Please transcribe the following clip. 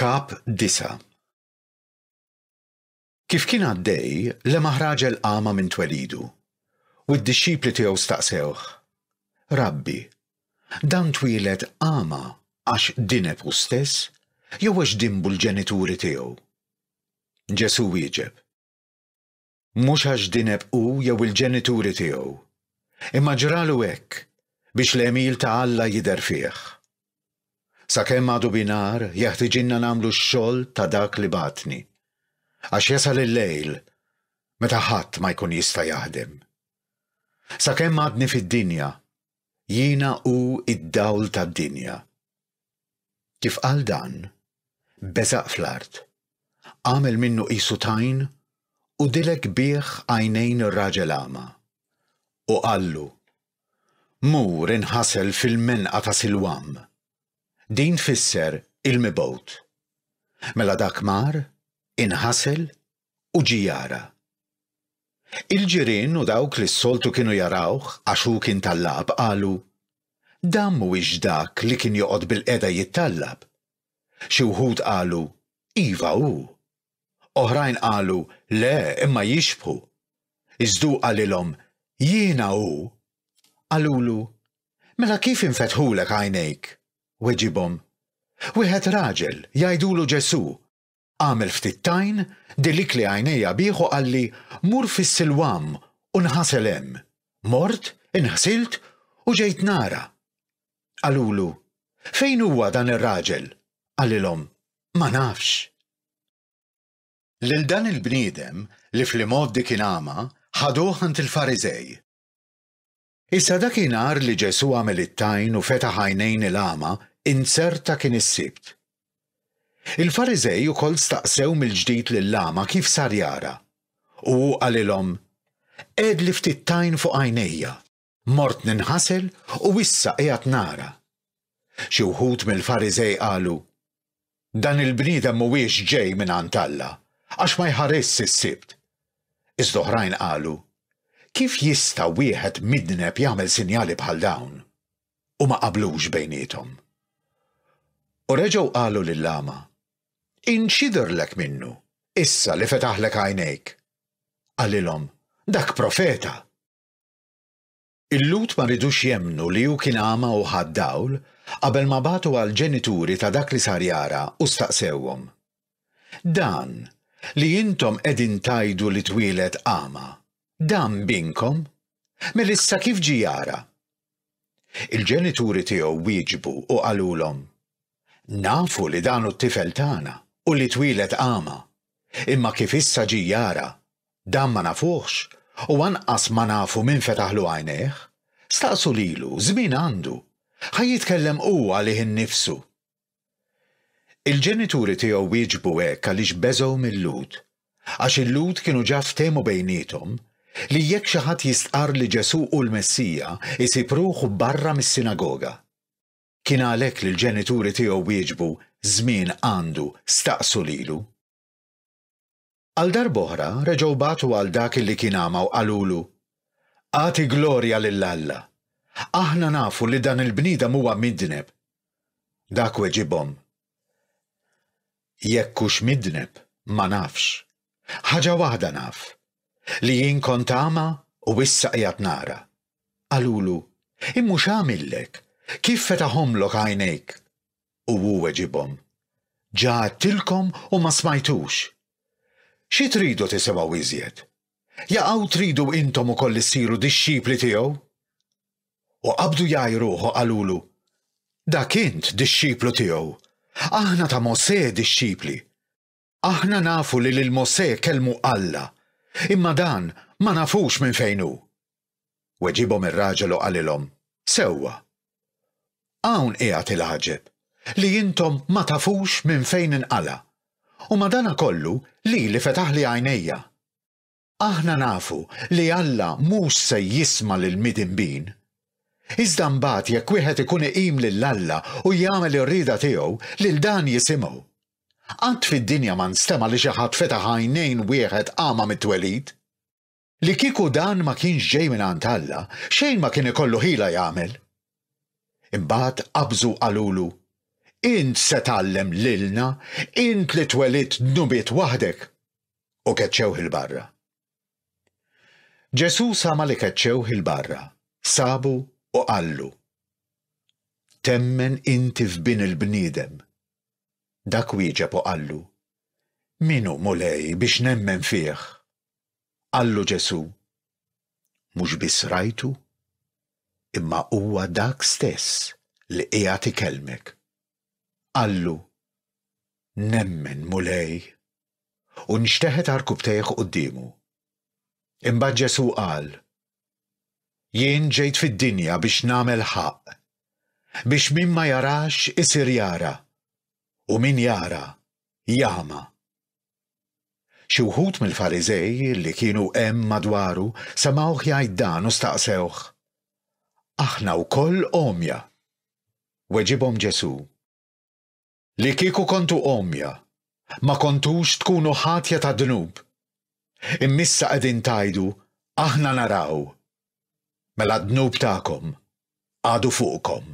Kap 9. Kif kien għaddej lema raġel qama minn twelidu, u d-dixxipli tiegħu staqsewh: Rabbi, dan twieled qama għax dineb hu stess, jew għax dimbu l-ġenituri tiegħu? Ġesu wieġeb: Mhux għax dineb hu jew il-ġenituri tiegħu, imma ġralu hekk biex l-għemil ta' Alla jidher fih. Sakemm għadu binar jeħtieġilna nagħmlu x-xogħol ta' dak li bagħatni, għax jasal il-lejl meta ħadd ma jkun jista' jaħdem. Sakemm għadni fid-dinja, jiena hu id-dawl tad-dinja. Kif qal dan, beżaq fl-art, għamel minnu qisu tajn u dilek bih għajnejn ir-raġel għama. U qallu: Mur inħasel fil-menqa ta' Silwam. Din tfisser il-mibgħut. Mela dak mar, inħasel u ġie jara. Il-ġirien u dawk li s-soltu kienu jarawh għax hu kien tallab qalu: Dan mhuwiex dak li kien joqgħod bil-qeda jittallab. Xi wħud qalu: Iva hu. Oħrajn qalu: Le, imma jixbħu. Iżdu qalilhom: Jiena hu. Qalulu: Mela kif infetħulek għajnejk? Weġibhom: Wieħed raġel jgħidulu Ġesu, għamel ftit tajn, dilik li għajnejja bieħu qalli: Mur fis-Silwam u nħasel hemm. Mort, inħsilt u ġejt nara. Qalulu: Fejn huwa dan ir-raġel? Qalilhom: Ma nafx. Lil dan il-bniedem li fl-imoddi kien għama ħaduh għand il-Fariżej. Issa dakinhar li Ġesu għamel it-tajn u fetaħ għajnejn il-għama inserta kien is-sibt. Il-Fariżej ukoll staqsew mill-ġdid lill-għama kif sar jara, u qalilhom: Għedli ftit tajn fuq għajnejja, mort ninħasel u issa qiegħed nara. Xi wħud mill-Fariżej qalu: Dan il-bniedem mhuwiex ġej minn għand Alla, għax ma jħaress is-sibt. Iżda oħrajn qalu: Kif jista' wieħed midneb jagħmel sinjali bħal dawn? U ma qablux bejniethom. U reġgħu qalu lill-għama: Inxidherlek minnu, issa li fetaħlek għajnejk? Qalilhom: Dak profeta. Il-lut ma ridux jemmnu li hu kien għama u ħadd dawl qabel ma bagħtu għall-ġenituri ta' dak li sar jara u staqsewhom: Dan li intom qegħdin tajdu li twieled għama, dan binkom? Mill-issa kif ġie jara? Il-ġenituri tiegħu wieġbu u qalulhom: Nafu li dan hu t-tifel tagħna u li twieled għama, imma kif issa ġie jara, dan ma nafuhx u anqas ma nafu min fetaħlu għajnejh. Staqsu lilu, żmien għandu, ħajjitkellem huwa għalih innifsu. Il-ġenituri tiegħu wieġbu hekk għaliex beżgħu mill-lut, għax il-lut kienu ġa ftehmu bejniethom li jekk xi ħadd jistqarr li Ġesu hu l-Messija isipruh barra mis-sinagoga. Kien għalhekk li l-ġenituri tiegħu wieġbu: Żmien għandu, staqsu lilu. Għal darb'oħra reġgħu bagħtu għal dak li kien għama u qalulu: Għati glorja lil Alla. Aħna nafu li dan il-bniedem huwa midneb. Dak weġibhom: Jekk hux midneb, ma nafx. Ħaġa waħda naf, li jien kont għama u issa qiegħed nara. Qalulu: Immux għamillek, kif fetaħhomlok għajnejk? U hu weġibhom: Ġa għidtilkom u ma smajtux. Xi tridu tisimgħu iżjed? Jaqgħu tridu intom ukoll issiru dixxipli tiegħu? U qabdu jgħajruh u qalulu: Dak int dixxiplu tiegħu, aħna ta' Mosè dixxipli. Aħna nafu li lil Mosè kellmu Alla, imma dan ma nafux minn fejn hu. Weġibhom ir-raġel u qalilhom: Sewwa. Hawn qiegħed il-ħaġeb li intom ma tafux minn fejn inqala, u madana kollu li fetaħli għajnejja. Aħna nafu li Alla mhux se jisma' lil midinbin. Iżda mbagħad jekk wieħed ikun iqim lil Alla u jagħmel ir-rieda tiegħu lil dan jisimgħu. Qatt fid-dinja ma nstema' li xi ħadd fetaħ għajnejn wieħed għama mit-twelid. Li kieku dan ma kienx ġej minn għand Alla, xejn ma kien ikollu ħila jagħmel. Imbagħad qabżu qalulu: int se tallem lilna, int li twelidt nubiet waħdek. U keċċew il-barra. Ġesu sama li keċċew il-barra, sabu u qallu: temmen inti f'bin il-bniedem. Dak wieġeb u qallu: minu mulej biex nemmen fih? Qallu Ġesu: mhux biss rajtu, imma huwa dak stess li qiegħed ikellmek. Qallu: nemmen mulej, u nxteħet għarkubtejh quddiemu. Imbagħad Ġesu qal: jien ġejt fid-dinja biex nagħmel ħaqq, biex min ma jarax isir jara, u min jara jama. Xi wħud mill-Fariżej li kienu hemm madwaru semgħuh jgħid dan u staqsewh: aħna wkoll omja. Weġibhom Ġesu: li kieku kontu omja, ma kontux tkunu ħatja ta' dnub. Immissa qegħdin tajdu aħna naraw. Mela d-dnub tagħkom għadu fuqkom.